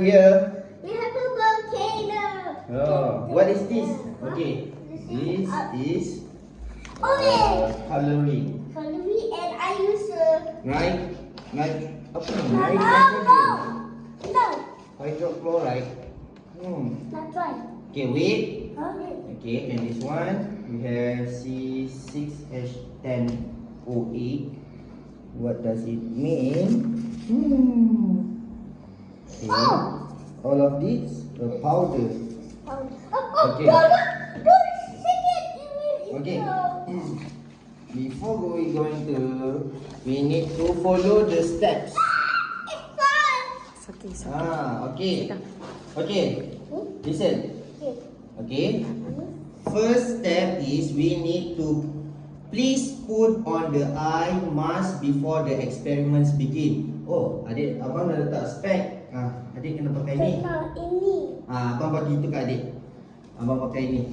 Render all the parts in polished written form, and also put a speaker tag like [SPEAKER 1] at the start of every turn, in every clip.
[SPEAKER 1] here?
[SPEAKER 2] We have a volcano.
[SPEAKER 1] Oh, what is this? Okay, this is coloring.
[SPEAKER 2] Coloring, and I use
[SPEAKER 1] Right?
[SPEAKER 2] no.
[SPEAKER 1] Hydrochloride.
[SPEAKER 2] That's right.
[SPEAKER 1] Okay, wait.
[SPEAKER 2] Huh?
[SPEAKER 1] Okay, and this one we have C6H10O8. What does it mean? Okay. All of these powder. Okay.
[SPEAKER 2] Don't sing it.
[SPEAKER 1] Okay. Before we going to, we need to follow the steps.
[SPEAKER 2] It's fun.
[SPEAKER 1] Okay. Okay. Listen. Okay. First step is we need to please put on the eye mask before the experiments begin. Oh, adik, abang dah letak spek. Adik kena pakai ni.
[SPEAKER 2] Ini.
[SPEAKER 1] Abang bagi itu kat adik. Abang pakai ni.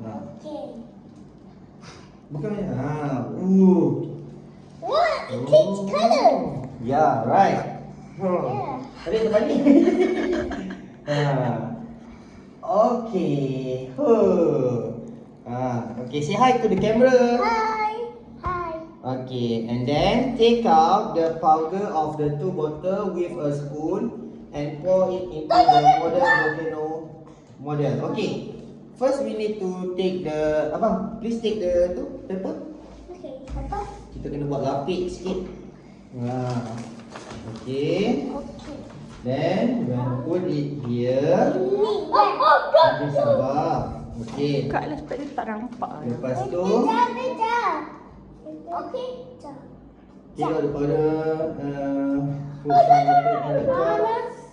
[SPEAKER 2] Okay.
[SPEAKER 1] Bukan ni.
[SPEAKER 2] What? It takes color.
[SPEAKER 1] Yeah, right. Adik lepas ni. Okay. Okay, say hi to the camera.
[SPEAKER 2] Hi.
[SPEAKER 1] Okay, and then take out the powder of the two bottle with a spoon and pour it into the model volcano model. Okay, first we need to take the please take the paper.
[SPEAKER 2] Okay, apa?
[SPEAKER 1] Kita kena buat lapik sikit. Okay. Then we're gonna put it here. Nanti sabar. Okay.
[SPEAKER 3] Buka lah sebab dia tak nampak.
[SPEAKER 1] Lepas tu
[SPEAKER 2] Okay.
[SPEAKER 1] take out the powder.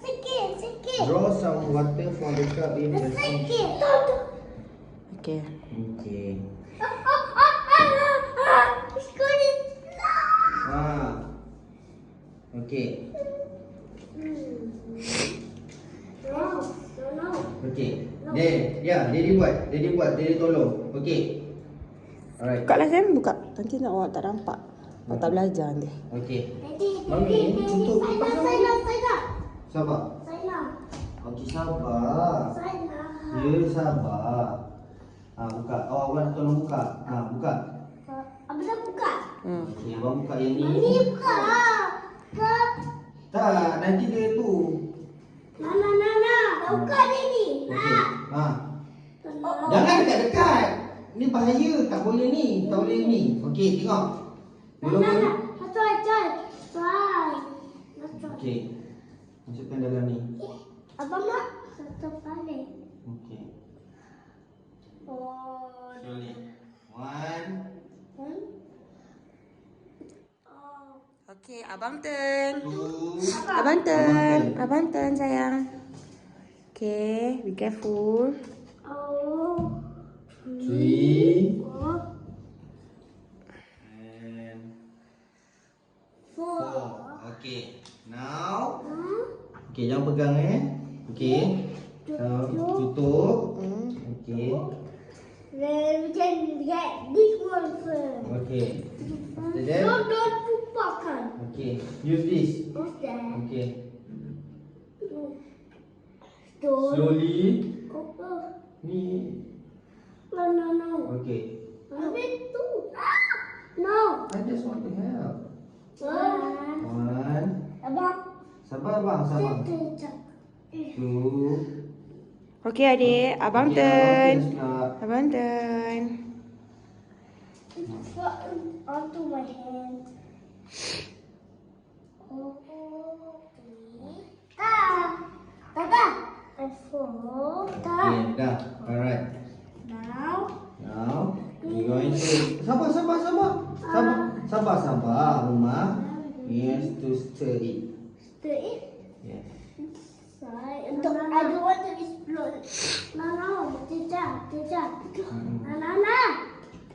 [SPEAKER 2] Sikit.
[SPEAKER 1] Draw some water from the cup in the sink.
[SPEAKER 2] Sikit.
[SPEAKER 3] Okay.
[SPEAKER 1] Okay.
[SPEAKER 2] It's going
[SPEAKER 1] Okay.
[SPEAKER 2] No.
[SPEAKER 1] Okay. Daddy tolong. Okay. Alright.
[SPEAKER 3] Buka lah Sam, buka. Nanti nak awak tak nampak. Awak tak belajar nanti.
[SPEAKER 1] Okay. Mami, tutup kipas dulu. Sabar. Okay, sabar. Ya, sabar. Buka. Awak nak tolong buka. Buka.
[SPEAKER 2] Abang dah buka.
[SPEAKER 1] Okay, abang buka yang ni.
[SPEAKER 2] Mami buka.
[SPEAKER 1] Tak, nanti dia tu.
[SPEAKER 2] Dah buka dia ni.
[SPEAKER 1] Okay. Jangan dekat-dekat. Ni bahaya, tak boleh ni. Tak boleh ni. Okey, tengok.
[SPEAKER 2] Try.
[SPEAKER 1] Okey. Masukkan dalam ni.
[SPEAKER 2] Abang nak satu kali.
[SPEAKER 1] Okey.
[SPEAKER 2] Oh.
[SPEAKER 1] Slowly. One.
[SPEAKER 3] Okay, abang turn.
[SPEAKER 1] Two.
[SPEAKER 3] Abang turn sayang. Okay, be careful.
[SPEAKER 1] Three.
[SPEAKER 2] Oh.
[SPEAKER 1] And
[SPEAKER 2] Four.
[SPEAKER 1] Okay. Now. Okay, jangan pegang Okay. Tutup. Okay.
[SPEAKER 2] Then we can get this one first.
[SPEAKER 1] Okay. After that.
[SPEAKER 2] Don't lupakan.
[SPEAKER 1] Okay. Use this.
[SPEAKER 2] What's that?
[SPEAKER 1] Okay.
[SPEAKER 2] Don't.
[SPEAKER 1] Slowly.
[SPEAKER 2] Apa?
[SPEAKER 1] Ni.
[SPEAKER 2] No.
[SPEAKER 1] Okay.
[SPEAKER 2] Habis tu. No.
[SPEAKER 1] I just want to help. One.
[SPEAKER 2] Abang.
[SPEAKER 1] Sabar bang, sabar. Two.
[SPEAKER 3] Okay adik, abang
[SPEAKER 1] Okay,
[SPEAKER 3] turn.
[SPEAKER 1] abang
[SPEAKER 3] Abang turn.
[SPEAKER 2] It's onto my hand. And four.
[SPEAKER 1] Okay, dah. Alright. Now, we're going to... Sabar, Uma. Yes, to stir it.
[SPEAKER 2] Stir it.
[SPEAKER 1] Yes.
[SPEAKER 2] I don't want to explode. No. Teacher. No.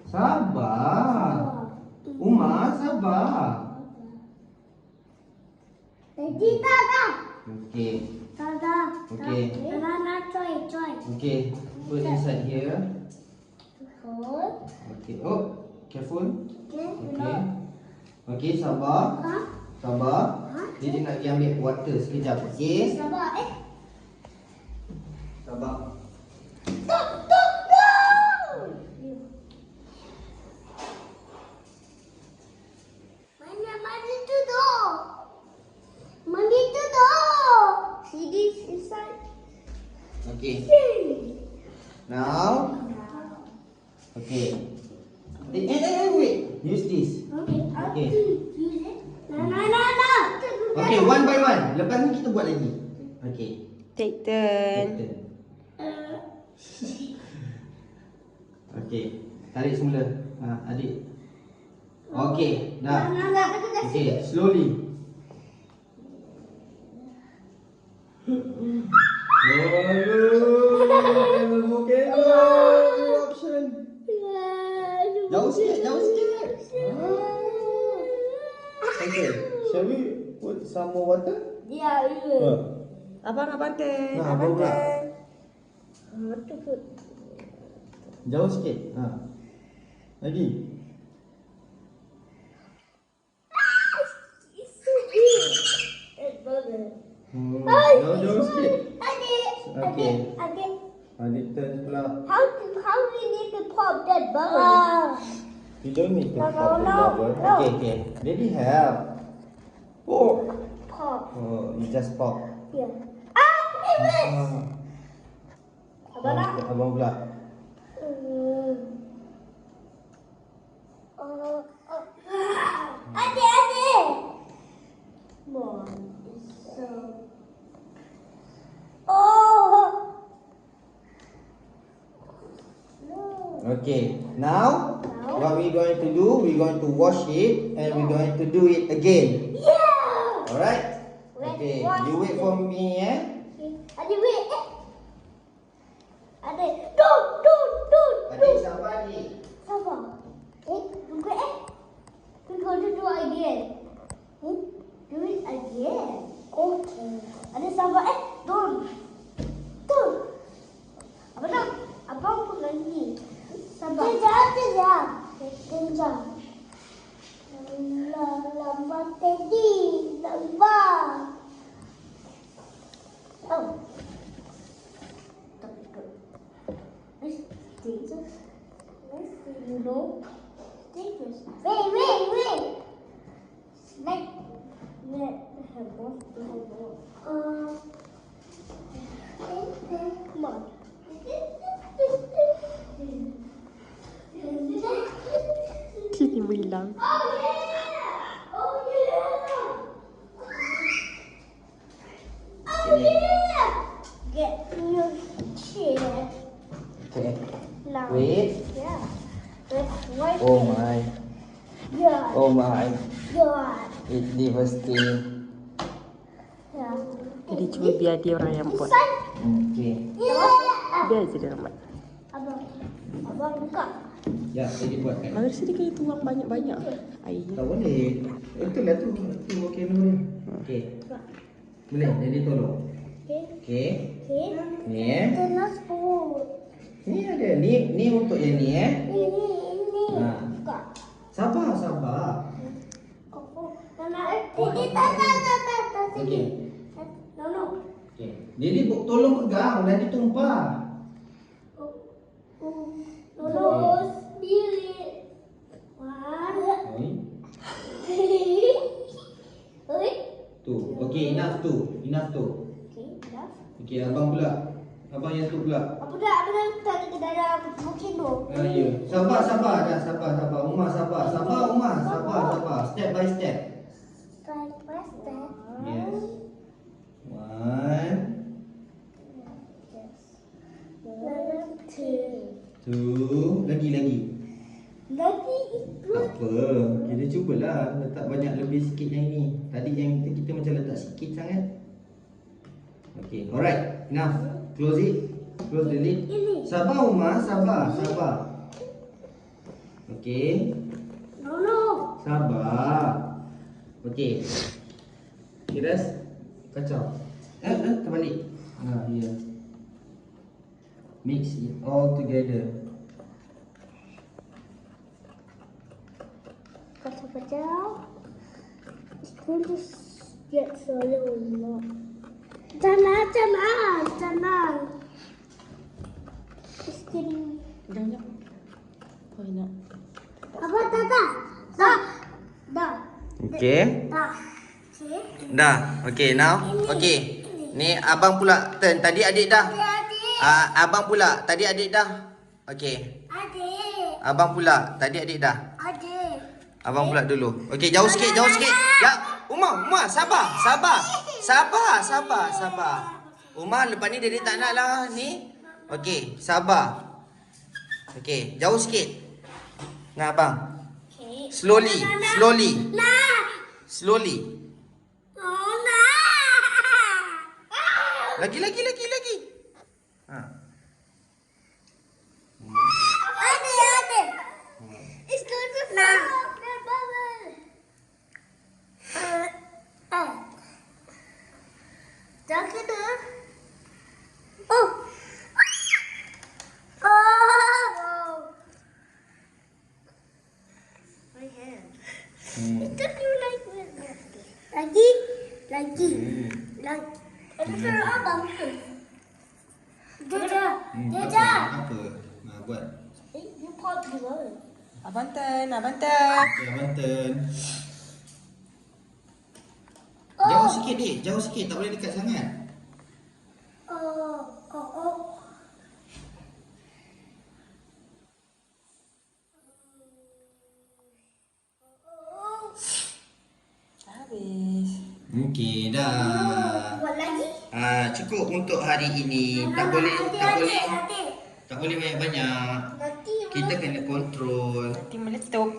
[SPEAKER 1] Sabar. Uma, sabar.
[SPEAKER 2] Tada.
[SPEAKER 1] Okay. Okay.
[SPEAKER 2] Try.
[SPEAKER 1] Okay. Put inside here.
[SPEAKER 2] Hold.
[SPEAKER 1] Okay. Oh, careful.
[SPEAKER 2] Okay.
[SPEAKER 1] Okay. Okay, sabar. Sabar. Jadi nak pergi ambil water sekejap. Okey.
[SPEAKER 2] Sabar,
[SPEAKER 1] Sabar.
[SPEAKER 2] Stop, stop, no! Mana tu dog? Mana tu dog? See this inside?
[SPEAKER 1] Okey.
[SPEAKER 2] See.
[SPEAKER 1] Now. Okey. Wait. Use this.
[SPEAKER 2] Okay.
[SPEAKER 1] Okay.
[SPEAKER 2] Use it. No.
[SPEAKER 1] Okey, one by one. Lepas ni kita buat lagi. Okey.
[SPEAKER 3] Take turn.
[SPEAKER 1] Okey. Tarik semula. Adik. Okey, dah. Okey, slowly. Okey. Option. Jauh sikit. Okay. Shall we put some more water?
[SPEAKER 2] Yeah.
[SPEAKER 3] Abang turn.
[SPEAKER 1] Nah,
[SPEAKER 3] Abang
[SPEAKER 1] abang pula.
[SPEAKER 3] turn.
[SPEAKER 2] What to put?
[SPEAKER 1] Jauh sikit. Lagi.
[SPEAKER 2] It's so big. It's bigger.
[SPEAKER 1] Jauh sikit.
[SPEAKER 2] Adik.
[SPEAKER 1] Okay.
[SPEAKER 2] Adik.
[SPEAKER 1] Adik turn pula.
[SPEAKER 2] How we need to pop that bubble?
[SPEAKER 1] You don't need to
[SPEAKER 2] No,
[SPEAKER 1] pop the
[SPEAKER 2] no,
[SPEAKER 1] bubble.
[SPEAKER 2] no.
[SPEAKER 1] Okay. Daddy help. Oh.
[SPEAKER 2] Pop.
[SPEAKER 1] You just pop.
[SPEAKER 2] Yeah. Baby. Abang nak?
[SPEAKER 1] Abang pula.
[SPEAKER 2] Adik. Mom is so. Oh. No.
[SPEAKER 1] Okay. Now, what we going to do? We're going to wash it and we're going to do it again.
[SPEAKER 2] Yeah.
[SPEAKER 1] Alright?
[SPEAKER 2] Let's
[SPEAKER 1] Okay.
[SPEAKER 2] wash
[SPEAKER 1] You wait
[SPEAKER 2] it.
[SPEAKER 1] for me,
[SPEAKER 2] Adik wait. Adik. Don't.
[SPEAKER 1] Adik sabar ni.
[SPEAKER 2] Sabar. Tunggu We're going to do it again. Do it again. Okay. Adik sabar Don't. Abang pun lagi. Sabar. Kejap. Lambat tadi. Lambat. Oh. It's dangerous. You know? Dangerous. Wait. Like, come on.
[SPEAKER 3] Sini hilang.
[SPEAKER 2] Oh yeah! Get your chair.
[SPEAKER 1] Okay.
[SPEAKER 2] Now.
[SPEAKER 1] Wait.
[SPEAKER 2] Yeah. Let's wipe
[SPEAKER 1] Oh
[SPEAKER 2] it.
[SPEAKER 1] my.
[SPEAKER 2] Yeah.
[SPEAKER 1] Oh my.
[SPEAKER 2] Yeah.
[SPEAKER 1] It devastating.
[SPEAKER 2] Yeah.
[SPEAKER 3] Jadi cuba biar dia orang yang buat.
[SPEAKER 2] Inside.
[SPEAKER 1] Okay.
[SPEAKER 2] Yeah.
[SPEAKER 3] Biar je dia orang buat.
[SPEAKER 2] Abang buka.
[SPEAKER 1] Ya, jadi buat kan.
[SPEAKER 3] Mari sini kena tuang banyak-banyak air.
[SPEAKER 1] Tak boleh. Betul lah tu. Tu okey dulu. Okey. Boleh, jadi tolong.
[SPEAKER 2] Okay.
[SPEAKER 1] Okey.
[SPEAKER 2] Okay.
[SPEAKER 1] Ni
[SPEAKER 2] Kena spoon.
[SPEAKER 1] Ni ada. Ni untuk yang ni
[SPEAKER 2] Ini.
[SPEAKER 1] Ha.
[SPEAKER 2] Buka.
[SPEAKER 1] Sabar.
[SPEAKER 2] Kena. Ini tak.
[SPEAKER 1] Okey.
[SPEAKER 2] No.
[SPEAKER 1] Okey. Jadi tolong pegang, nanti tumpah.
[SPEAKER 2] Terus bilik. One.
[SPEAKER 1] Oi. Tu. Okey, enough tu.
[SPEAKER 2] Okay, dah.
[SPEAKER 1] Okey, abang pula. Abang yang tu pula.
[SPEAKER 2] Apa dah tak kita dah mungkin tu.
[SPEAKER 1] Ya. Sabar dah, sabar. Umar sabar. Sabar. Step by step.
[SPEAKER 2] Step by step.
[SPEAKER 1] Yes. One, two. Lagi.
[SPEAKER 2] Lagi itu.
[SPEAKER 1] Tak apa. Kita cubalah letak banyak lebih sikit yang ni. Tadi yang kita macam letak sikit sangat. Okay, alright. Enough. Close it. Close the lid.
[SPEAKER 2] Ini.
[SPEAKER 1] Sabar Umar, sabar. Okay.
[SPEAKER 2] No.
[SPEAKER 1] Sabar. Okay. Kiras. Kacau. Terbalik. Ya. Mix it all together.
[SPEAKER 2] Kacau. It's going to Get solo. Tenang. Just kidding.
[SPEAKER 3] Jangan. Oh, nak.
[SPEAKER 2] Apa tata? Dah.
[SPEAKER 1] Okay.
[SPEAKER 2] Dah. Okay.
[SPEAKER 1] Dah. Okay, now. Okay. Ni abang pula turn. Tadi adik dah.
[SPEAKER 2] Adik.
[SPEAKER 1] Abang pula. Tadi adik dah. Okay.
[SPEAKER 2] Adik.
[SPEAKER 1] Abang pula. Tadi adik dah.
[SPEAKER 2] Adik.
[SPEAKER 1] Abang pula dulu. Okay, jauh sikit. Ya, Umar, sabar. Umar, lepas ni dia tak nak lah ni. Okay, sabar. Okay, jauh sikit. Dengan abang.
[SPEAKER 2] Okay.
[SPEAKER 1] Slowly.
[SPEAKER 2] Nah. Oh, nah.
[SPEAKER 1] Lagi. Ha.
[SPEAKER 2] Adik. It's going to nah. Jangan kena. Oh. My hand. Don't you like it? Lagi. Ada abang tu. Dia.
[SPEAKER 1] Apa? Buat.
[SPEAKER 2] You pop dulu.
[SPEAKER 3] Abang turn.
[SPEAKER 1] Okay, abang turn. Jauh sikit, Dik. Jauh sikit. Tak boleh dekat sangat.
[SPEAKER 2] Oh.
[SPEAKER 3] Habis.
[SPEAKER 1] Okey, dah.
[SPEAKER 2] Buat lagi?
[SPEAKER 1] Cukup untuk hari ini. Tak boleh
[SPEAKER 2] Adik.
[SPEAKER 1] banyak-banyak.
[SPEAKER 2] Nanti
[SPEAKER 1] Kita kena kontrol.
[SPEAKER 3] Nanti meletup.